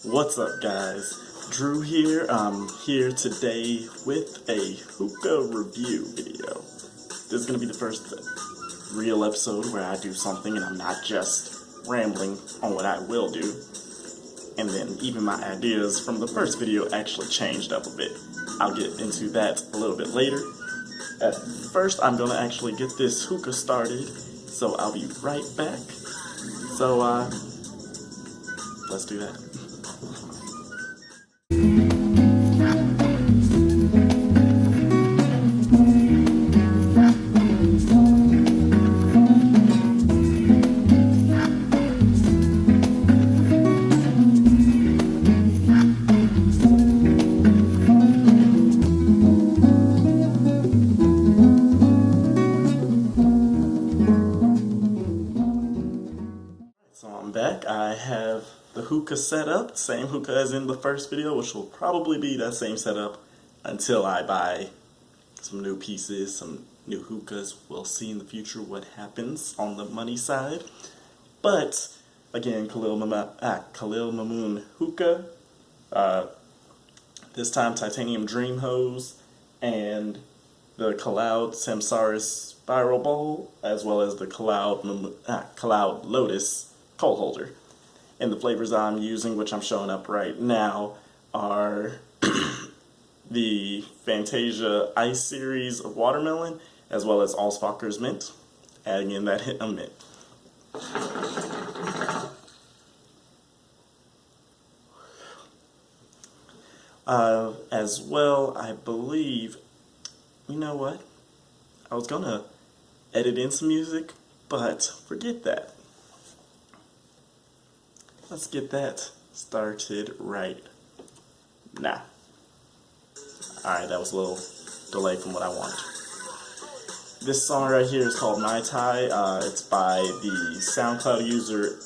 What's up, guys? Drew here. I'm here today with a hookah review video. This is going to be the first real episode where I do something and I'm not just rambling on what I will do. And then even my ideas from the first video actually changed up a bit. I'll get into that a little bit later. At first, I'm going to actually get this hookah started, so I'll be right back. So, let's do that. So I'm back. I have the hookah set up, same hookah as in the first video, which will probably be that same setup until I buy some new pieces, some new hookahs. We'll see in the future what happens on the money side. But again, Khalil Mamoon hookah. This time titanium dream hose and the Cloud Samsaris spiral bowl, as well as the Cloud Lotus coal holder. And the flavors I'm using, which I'm showing up right now, are the Fantasia Ice series of watermelon, as well as Allsvocker's mint, adding in that hint of mint. As well, I believe, you know what? I was gonna edit in some music, but forget that. Let's get that started right now. Alright, that was a little delay from what I wanted. This song right here is called My Tai. It's by the SoundCloud user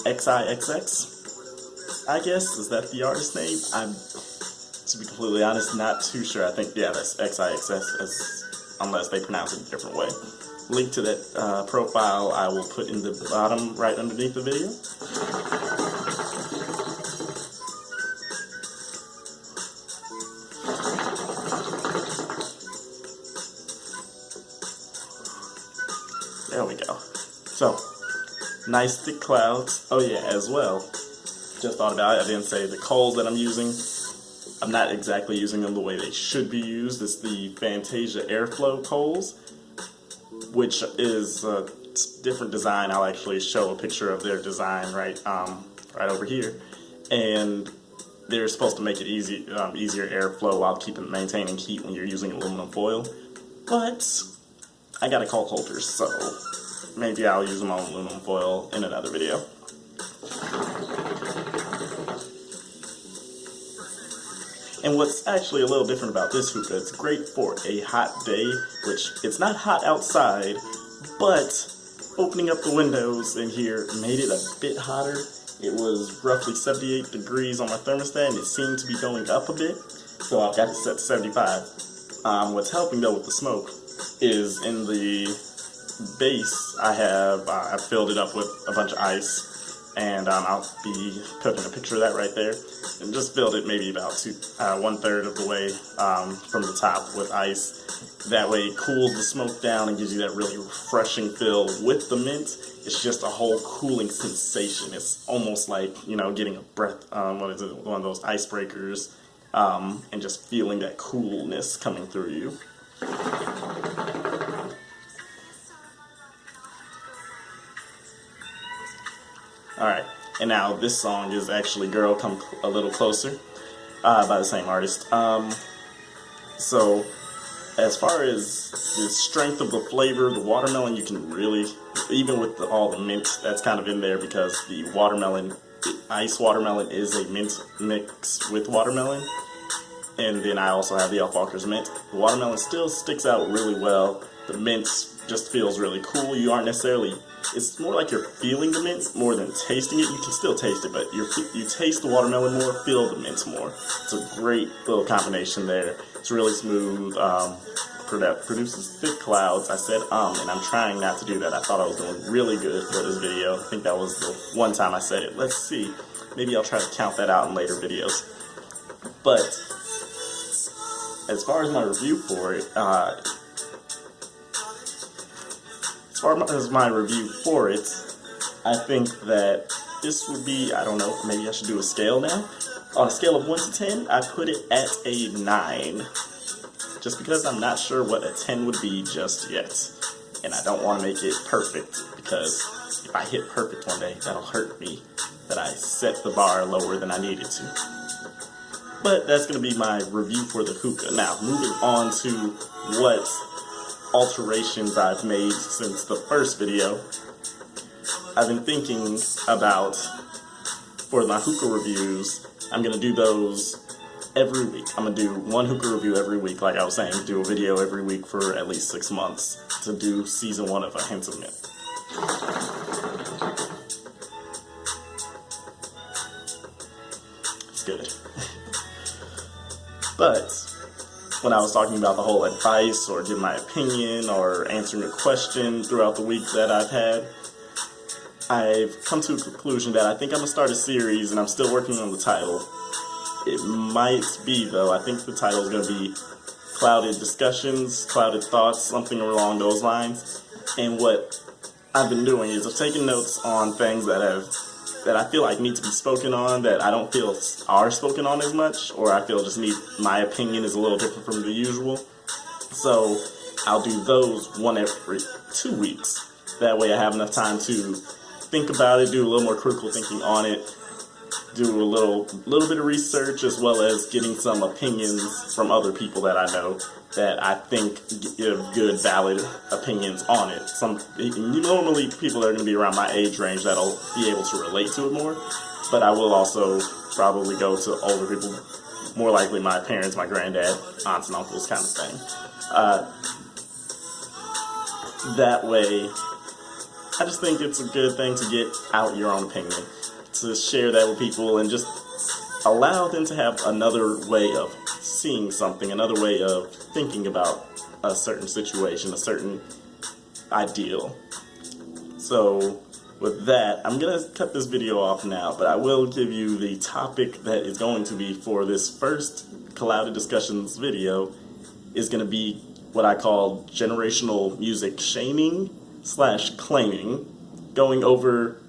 XIXX, I guess. Is that the artist name? I'm, to be completely honest, not too sure. I think, yeah, that's XIXX, unless they pronounce it a different way. Link to that profile I will put in the bottom right underneath the video. There we go. So, nice thick clouds. Oh yeah, as well, just thought about it, I didn't say the coals that I'm using. I'm not exactly using them the way they should be used. It's the Fantasia Airflow coals, which is a different design. I'll actually show a picture of their design right over here. And they're supposed to make it easier airflow while maintaining heat when you're using aluminum foil. But I got a coal holder, so maybe I'll use them on aluminum foil in another video. And what's actually a little different about this hookah, it's great for a hot day, which it's not hot outside, but opening up the windows in here made it a bit hotter. It was roughly 78 degrees on my thermostat, and it seemed to be going up a bit, so I've got it set to 75. What's helping though with the smoke is in the base I filled it up with a bunch of ice, and I'll be putting a picture of that right there. And just filled it maybe about 1/3 of the way from the top with ice. That way it cools the smoke down and gives you that really refreshing feel with the mint. It's just a whole cooling sensation. It's almost like, you know, getting a breath, one of those icebreakers, and just feeling that coolness coming through you. Alright, and now this song is actually Girl Come a Little Closer, by the same artist. So, as far as the strength of the flavor, the watermelon, you can really, even with all the mint that's kind of in there, because the watermelon, ice watermelon is a mint mix with watermelon. And then I also have the Allsvocker's mint. The watermelon still sticks out really well. The mint just feels really cool. You aren't necessarily, it's more like you're feeling the mint more than tasting it. You can still taste it, but you taste the watermelon more, feel the mint more. It's a great little combination there. It's really smooth, produces thick clouds. I said and I'm trying not to do that. I thought I was doing really good for this video. I think that was the one time I said it. Let's see. maybe I'll try to count that out in later videos. But as far as my review for it, I think that this would be, I don't know, maybe I should do a scale now. On a scale of 1 to 10, I put it at a 9. Just because I'm not sure what a 10 would be just yet. And I don't want to make it perfect, because if I hit perfect one day, that'll hurt me that I set the bar lower than I needed to. But that's going to be my review for the Hookah. Now, moving on to what alterations I've made since the first video. I've been thinking about, for my Hookah reviews, I'm going to do those every week. I'm going to do one Hookah review every week, like I was saying, do a video every week for at least 6 months to do season 1 of A Hint of Mint. It's good. But when I was talking about the whole advice or give my opinion or answering a question throughout the week that I've had, I've come to a conclusion that I think I'm going to start a series, and I'm still working on the title. It might be, though, I think the title is going to be Clouded Discussions, Clouded Thoughts, something along those lines. And what I've been doing is I've taken notes on things that I feel like need to be spoken on, that I don't feel are spoken on as much, or I feel just my opinion is a little different from the usual. So I'll do those one every 2 weeks. That way I have enough time to think about it, do a little more critical thinking on it, do a little bit of research, as well as getting some opinions from other people that I know that I think give good, valid opinions on it. Normally people are going to be around my age range that'll be able to relate to it more, but I will also probably go to older people, more likely my parents, my granddad, aunts and uncles kind of thing. That way, I just think it's a good thing to get out your own opinion, to share that with people, and just allow them to have another way of seeing something, another way of thinking about a certain situation, a certain ideal. So with that, I'm going to cut this video off now, but I will give you the topic that is going to be for this first Clouded Discussions video is going to be what I call generational music shaming / claiming, going over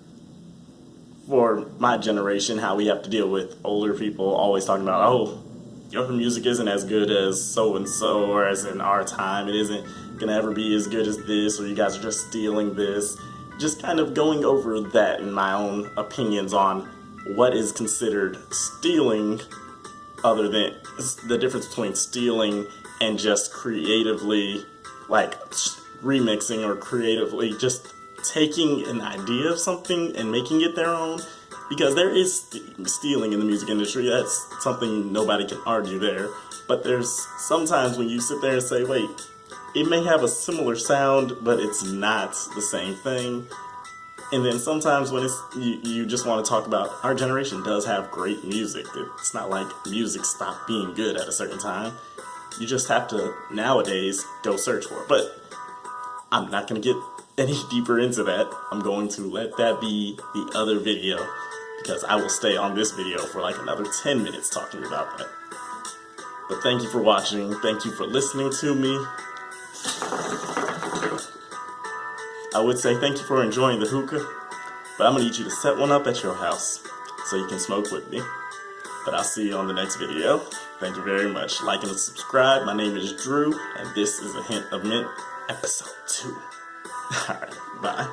for my generation how we have to deal with older people always talking about, oh, your music isn't as good as so-and-so, or as in our time, it isn't gonna ever be as good as this, or you guys are just stealing this. Just kind of going over that in my own opinions on what is considered stealing, other than the difference between stealing and just creatively, like, remixing, or creatively just taking an idea of something and making it their own. Because there is stealing in the music industry, that's something nobody can argue there. But there's sometimes when you sit there and say, wait, it may have a similar sound, but it's not the same thing. And then sometimes when you just want to talk about, our generation does have great music. It's not like music stopped being good at a certain time. You just have to, nowadays, go search for it. But I'm not going to get any deeper into that. I'm going to let that be the other video, because I will stay on this video for like another 10 minutes talking about that. But thank you for watching. Thank you for listening to me. I would say thank you for enjoying the hookah, but I'm going to need you to set one up at your house so you can smoke with me. But I'll see you on the next video. Thank you very much. Like and subscribe. My name is Drew, and this is A Hint of Mint, episode 2. Alright, bye.